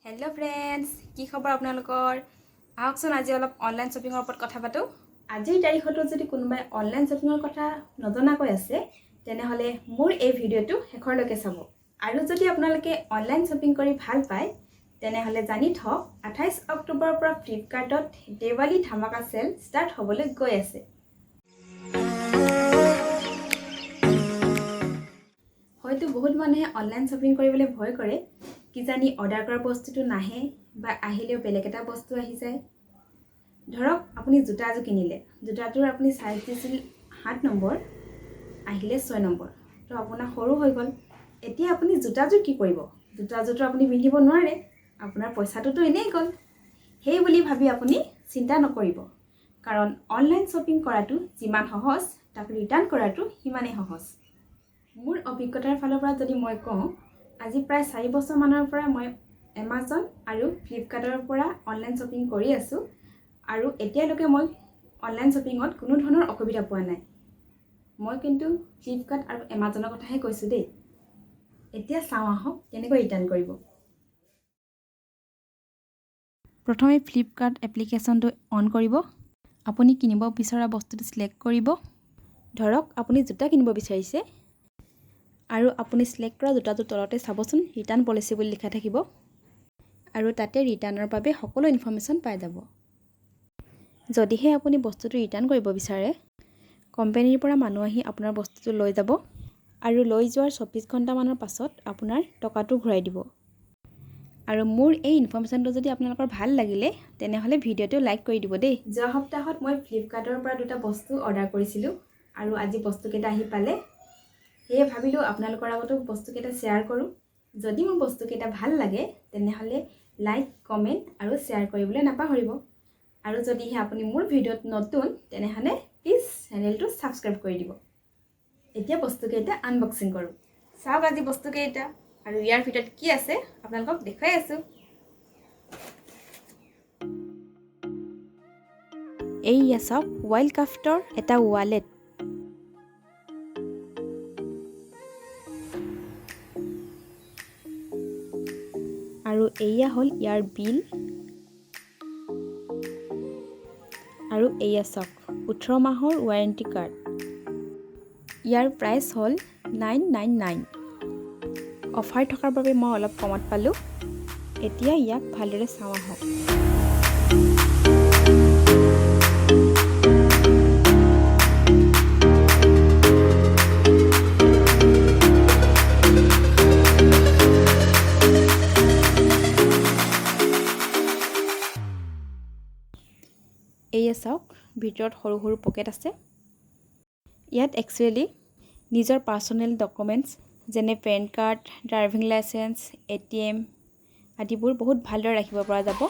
hello friends কি খবৰ আপোনালোকৰ আহকচোন আজি অলপ অনলাইন শ্বপিংৰ ওপৰত কথা পাতো আজিৰ তাৰিখতো যদি কোনোবাই অনলাইন শ্বপিংৰ কথা নজনাকৈ আছে তেনেহলে মোৰ এই ভিডিওটো শেষৰলৈকে চাব আৰু যদি আপোনালোকে অনলাইন শ্বপিং কৰি ভাল পায় তেনেহলে জানি থওক 28 অক্টোবৰৰ পৰা ফ্লিপকাৰ্টত দেৱালী ধামাকা সেল ষ্টাৰ্ট হ'বলৈ গৈ আছে হয়তো বহুত মানুহে অনলাইন শ্বপিং কৰিবলৈ ভয় কৰে কিজানি অৰ্ডাৰ কৰা বস্তুটো নাহে বা আহিলেও বেলেগ এটা বস্তু আহি যায় ধৰক আপুনি জোতা এযোৰ কিনিলে জোতাটোৰ আপুনি সাইজ দিছিল 7 নম্বৰ আহিলে 6 নম্বৰ তো আপোনাৰ সৰু হৈ গল এতিয়া আপুনি জোতাযোৰ কি কৰিব জোতাযোৰটো আপুনি পিন্ধিব নোৱাৰে আপোনাৰ পইচাটোতো এনেই গল হেই বুলি ভাবি আপুনি চিন্তা নকৰিব কাৰণ অনলাইন শ্বপিং কৰাটো যিমান সহজ তাক ৰিটাৰ্ণ কৰাটো সিমানেই সহজ মোৰ অভিজ্ঞতাৰ ফালৰ পৰা যদি মই কওঁ আজি প্ৰায় 4 বছৰ মানৰ পৰা মই Amazon আৰু Flipkartৰ পৰা অনলাইন শ্বপিং কৰি আছো আৰু এতিয়ালৈকে মই অনলাইন শ্বপিংত কোনো ধৰণৰ অসুবিধা পোৱা নাই মই কিন্তু Flipkart আৰু Amazonৰ কথাহে কৈছো দেই এতিয়া চাওঁ আহক কেনেকৈ ৰিটাৰ্ণ কৰিব প্ৰথমে Flipkart এপ্লিকেশনটো অন কৰিব আপুনি কিনিব বিচৰা বস্তুটো সিলেক্ট কৰিব ধৰক আপুনি জোতা কিনিব বিচাৰিছে আৰু আপুনি সিলেক্ট কৰা জোতাটোৰ তলতে চাবচোন ৰিটাৰ্ণ পলিচি বুলি লিখা থাকিব আৰু তাতে ৰিটাৰ্ণৰ বাবে সকলো ইনফৰমেশন পাই যাব যদিহে আপুনি বস্তুটো ৰিটাৰ্ণ কৰিব বিচাৰে কোম্পানীৰ পৰা মানুহ আহি আপোনাৰ বস্তুটো লৈ যাব আৰু লৈ যোৱাৰ 24 ঘণ্টা মানৰ পাছত আপোনাৰ টকাটো ঘূৰাই দিব আৰু মোৰ এই ইনফৰমেশনটো যদি আপোনালোকৰ ভাল লাগিলে তেনেহলে ভিডিওটো লাইক কৰি দিব দেই যোৱা সপ্তাহত মই Flipkartৰ পৰা দুটা বস্তু অৰ্ডাৰ কৰিছিলো আৰু আজি বস্তুকেইটা আহি পালে এই ভাবিলো আপোনালোকৰ আগতো বস্তুকেইটা শেয়াৰ কৰো যদি মোৰ বস্তুকেইটা ভাল লাগে তেনেহলে লাইক কমেন্ট আৰু শেয়াৰ কৰিবলৈ নাপাহৰিব আৰু যদিহে আপুনি মোৰ ভিডিওত নতুন তেনেহলে প্লিজ চেনেলটো সাবস্ক্ৰাইব কৰি দিব এতিয়া বস্তুকেইটা আনবক্সিং কৰো চাওক আজি বস্তুকেইটা আৰু ইয়াৰ ভিতৰত কি আছে আপোনালোকক দেখাই আছো এই চাওক ওয়াইল্ড ক্ৰাফ্টৰ এটা ওয়ালেট আৰু এইয়া হল ইয়াৰ বিল আৰু এইয়া চাওক 18 মাহৰ ওয়াৰেন্টি কাৰ্ড ইয়াৰ প্ৰাইস হল 999 অফাৰ থকাৰ বাবে মই অলপ কমত পালো এতিয়া ইয়াক ভালদৰে চাওঁ আহক এইয়া চাওক ভিতৰত সৰু সৰু পকেট আছে ইয়াত একচুয়ালি নিজৰ পাৰ্সোনেল ডকুমেন্টস যেনে pan card driving licence ATM আদিবোৰ বহুত ভালদৰে ৰাখিব পৰা যাব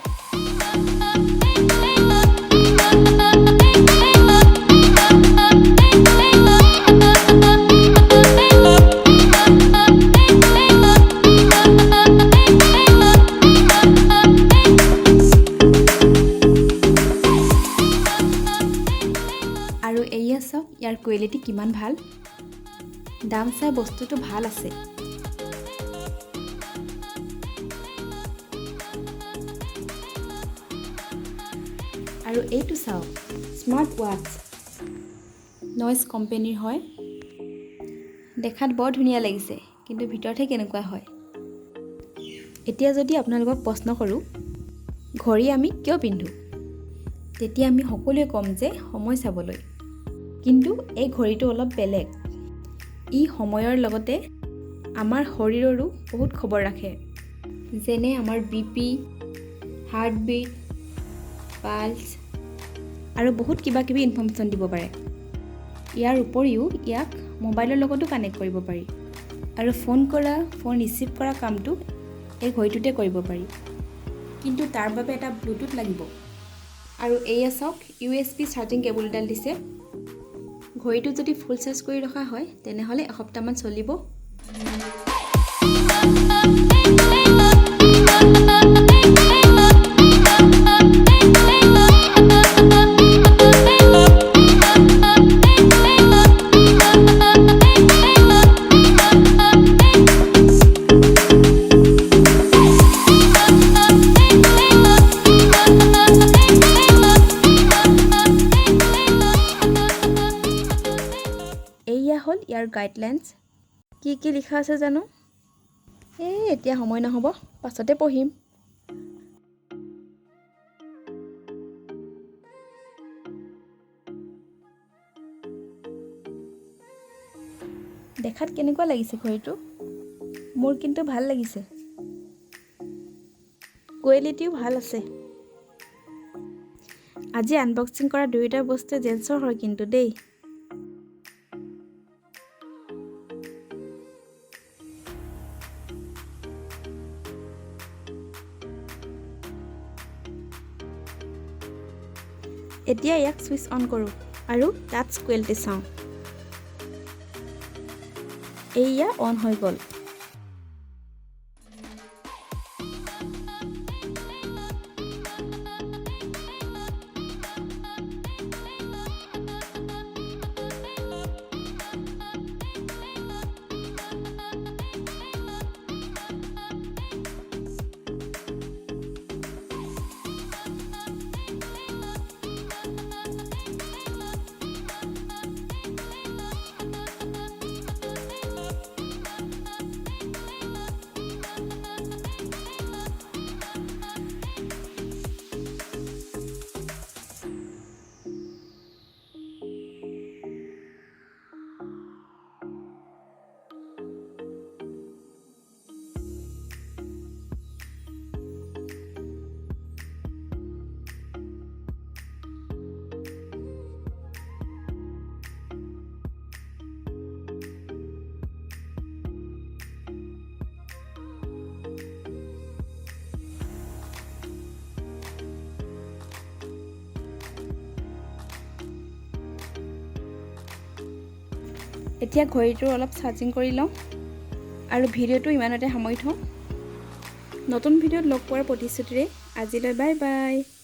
আৰু এইয়া চাওক ইয়াৰ কোৱালিটি কিমান ভাল দাম চাই বস্তুটো ভাল আছে আৰু এইটো চাওক স্মাৰ্ট ওৱাচ নয়েজ কোম্পানীৰ হয় দেখাত বৰ ধুনীয়া লাগিছে কিন্তু ভিতৰতে কেনেকুৱা হয় এতিয়া যদি আপোনালোকক প্ৰশ্ন কৰো ঘড়ী আমি কিয় পিন্ধো তেতিয়া আমি সকলোৱে কম যে সময় চাবলৈ কিন্তু এই ঘড়ীটো অলপ বেলেগ ই সময়ৰ লগতে আমাৰ শৰীৰৰো বহুত খবৰ ৰাখে যেনে আমাৰ বিপি হাৰ্টবিট পালস আৰু বহুত কিবা কিবি ইনফৰমেশন দিব পাৰে ইয়াৰ উপৰিও ইয়াক মোবাইলৰ লগতো কানেক্ট কৰিব পাৰি আৰু ফোন ৰিচিভ কৰা কামটো এই ঘড়ীটোতে কৰিব পাৰি কিন্তু তাৰ বাবে এটা ব্লুটুথ লাগিব আৰু এইয়া চাওক USB চাৰ্জিং কেবল ডাল দিছে ঘড়ীটো যদি ফুল চাৰ্জ কৰি ৰখা হয় তেনেহলে এসপ্তাহমান চলিব ইয়াৰ গাইডলাইনছ কি লিখা আছে জানো এতিয়া সময় নহ'ব পাছতে পঢ়িম দেখাত কেনেকুৱা লাগিছে ঘড়ীটো মোৰ কিন্তু ভাল লাগিছে কোৱালিটিও ভাল আছে আজি আনবক্সিং কৰা দুয়োটা বস্তু জেন্সৰ হয় কিন্তু দেই এতিয়া ইয়াক সুইচ অন কৰোঁ আৰু টাচ কোৱালিটি চাওঁ এইয়া অন হৈ গ'ল এতিয়া ঘড়ীটো অলপ চাৰ্জিং কৰি লওঁ আৰু ভিডিঅ'টো ইমানতে সামৰি থওঁ নতুন ভিডিঅ'ত লগ পোৱাৰ প্ৰতিশ্ৰুতিৰে আজিলৈ বাই বাই